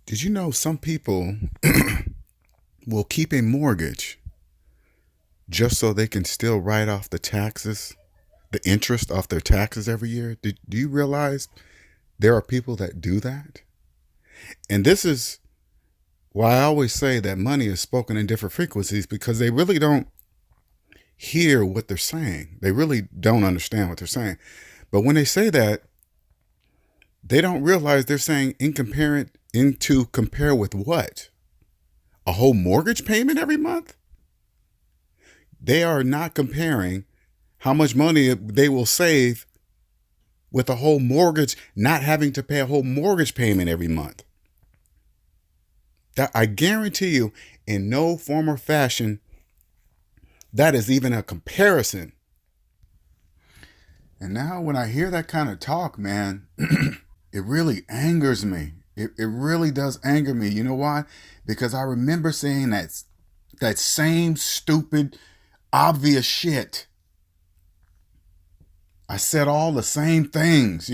Did you know some people will keep a mortgage just so they can still write off the taxes, the interest off their taxes every year? Do you realize there are people that do that? And this is why I always say that money is spoken in different frequencies, because they really don't hear what they're saying. They really don't understand what they're saying. But when they say that, they don't realize they're saying compare with what? A whole mortgage payment every month? They are not comparing how much money they will save with a whole mortgage, not having to pay a whole mortgage payment every month. That, I guarantee you, in no form or fashion, that is even a comparison. And now when I hear that kind of talk, man, it really angers me. It really does anger me. You know why? Because I remember saying that same stupid, obvious shit. I said all the same things,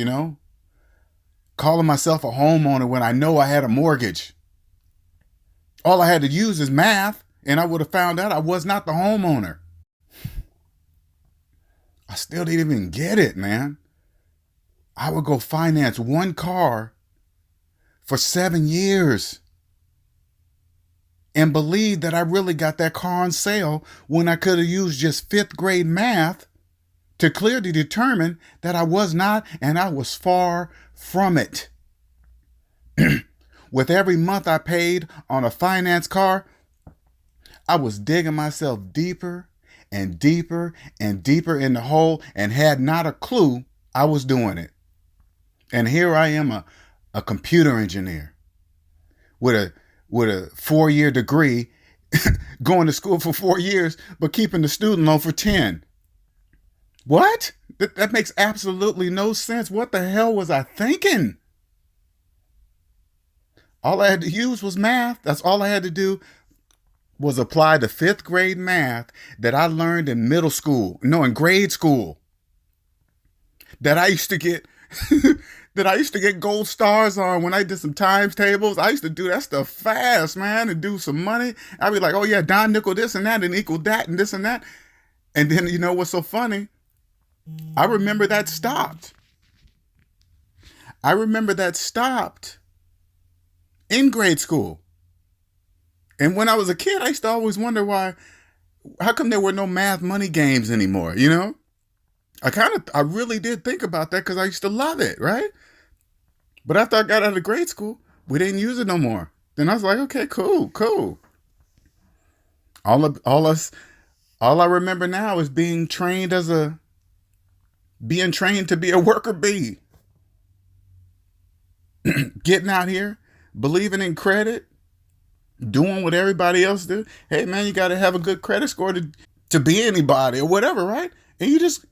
calling myself a homeowner when I know I had a mortgage. All I had to use is math, and I would have found out I was not the homeowner. I still didn't even get it, man. I would go finance one car for 7 years and believe that I really got that car on sale when I could have used just fifth grade math to clearly determine that I was not, and I was far from it. With every month I paid on a finance car, I was digging myself deeper and deeper and deeper in the hole, and had not a clue I was doing it. And here I am, a computer engineer with a 4-year degree, going to school for 4 years, but keeping the student loan for 10. What? That makes absolutely no sense. What the hell was I thinking? All I had to use was math. That's all I had to do was apply the fifth grade math that I learned in in grade school. That I used to get gold stars on when I did some times tables. I used to do that stuff fast, man, and do some money. I'd be like, oh yeah, Don nickel this and that and equal that and this and that. And then you know what's so funny? I remember that stopped. In grade school. And when I was a kid, I used to always wonder how come there were no math money games anymore, I really did think about that because I used to love it, right? But after I got out of grade school, we didn't use it no more. Then I was like, okay, cool. All I remember now is being trained to be a worker bee. Getting out here, believing in credit, doing what everybody else do. Hey man, you got to have a good credit score to be anybody or whatever, right? And you just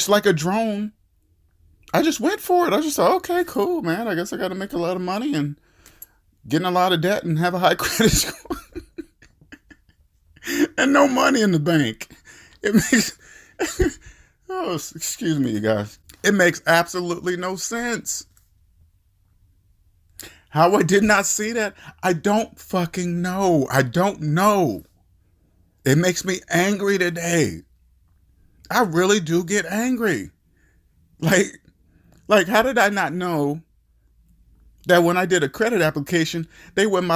like a drone. I just went for it. I just thought, okay, cool, man. I guess I got to make a lot of money and get in a lot of debt and have a high credit score and no money in the bank. It makes, oh, excuse me, you guys. It makes absolutely no sense. How I did not see that, I don't fucking know. I don't know. It makes me angry today. I really do get angry. Like, how did I not know that when I did a credit application, they went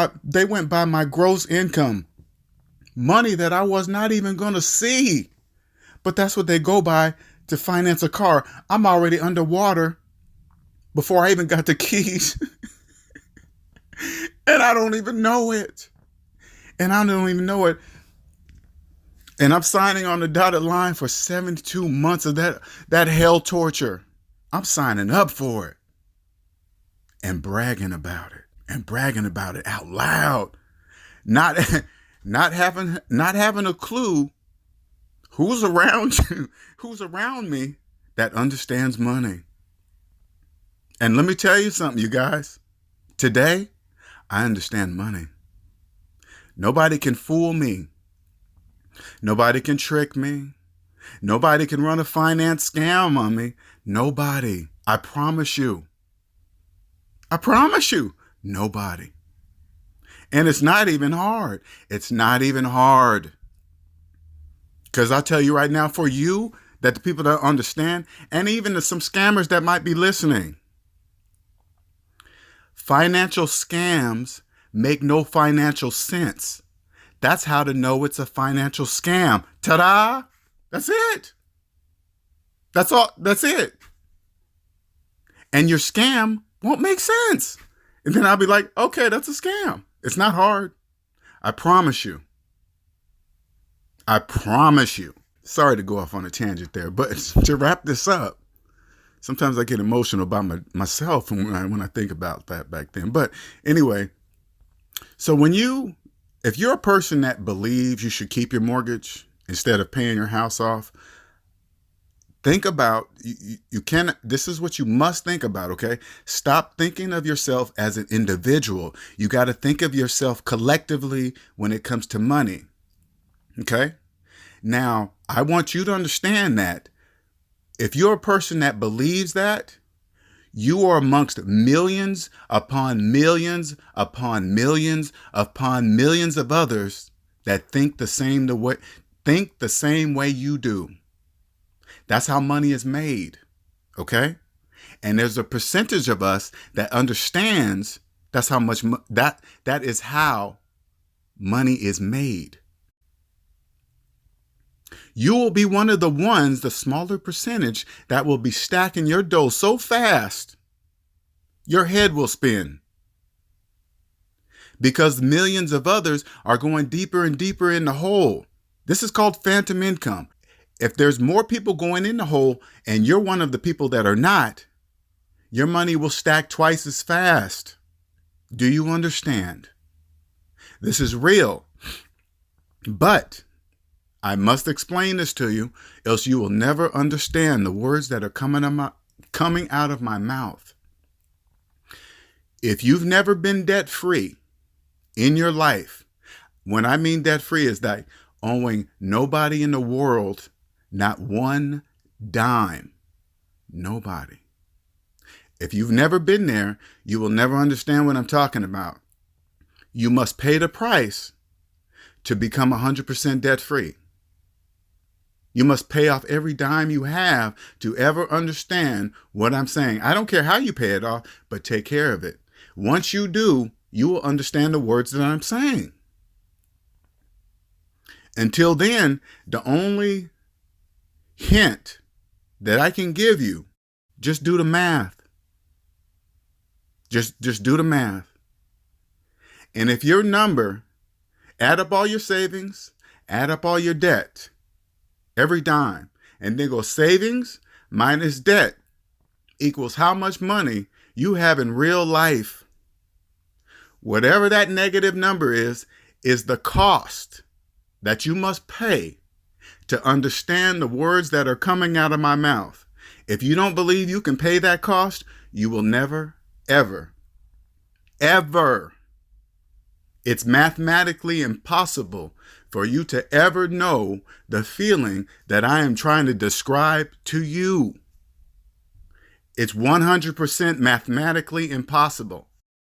by my gross income, money that I was not even going to see, but that's what they go by to finance a car. I'm already underwater before I even got the keys, and I don't even know it. And I'm signing on the dotted line for 72 months of that hell torture. I'm signing up for it and bragging about it out loud. Not having a clue who's around me that understands money. And let me tell you something, you guys. Today, I understand money. Nobody can fool me. Nobody can trick me. Nobody can run a finance scam on me. Nobody. I promise you. Nobody. And it's not even hard. It's not even hard. Because I'll tell you right now, for you, that the people that understand, and even some scammers that might be listening, financial scams make no financial sense. That's how to know it's a financial scam. Ta-da! That's it. That's all. That's it. And your scam won't make sense. And then I'll be like, okay, that's a scam. It's not hard. I promise you. I promise you. Sorry to go off on a tangent there, but to wrap this up, sometimes I get emotional about myself when I think about that back then. But anyway, so if you're a person that believes you should keep your mortgage instead of paying your house off, think about, this is what you must think about, okay? Stop thinking of yourself as an individual. You got to think of yourself collectively when it comes to money, okay? Now, I want you to understand that if you're a person that believes that, you are amongst millions upon millions upon millions upon millions of others that think the same way you do. That's how money is made, okay? And there's a percentage of us that understands that's how much that is how money is made. You will be one of the ones, the smaller percentage, that will be stacking your dough so fast, your head will spin. Because millions of others are going deeper and deeper in the hole. This is called phantom income. If there's more people going in the hole and you're one of the people that are not, your money will stack twice as fast. Do you understand? This is real. But I must explain this to you, else you will never understand the words that are coming out of my mouth. If you've never been debt-free in your life, when I mean debt-free is that owing nobody in the world not one dime. Nobody. If you've never been there, you will never understand what I'm talking about. You must pay the price to become 100% debt-free. You must pay off every dime you have to ever understand what I'm saying. I don't care how you pay it off, but take care of it. Once you do, you will understand the words that I'm saying. Until then, the only hint that I can give you, just do the math. Just do the math. And if your number, add up all your savings, add up all your debt, every dime, and then go savings minus debt equals how much money you have in real life. Whatever that negative number is the cost that you must pay to understand the words that are coming out of my mouth. If you don't believe you can pay that cost, you will never, ever, ever. It's mathematically impossible for you to ever know the feeling that I am trying to describe to you. It's 100% mathematically impossible.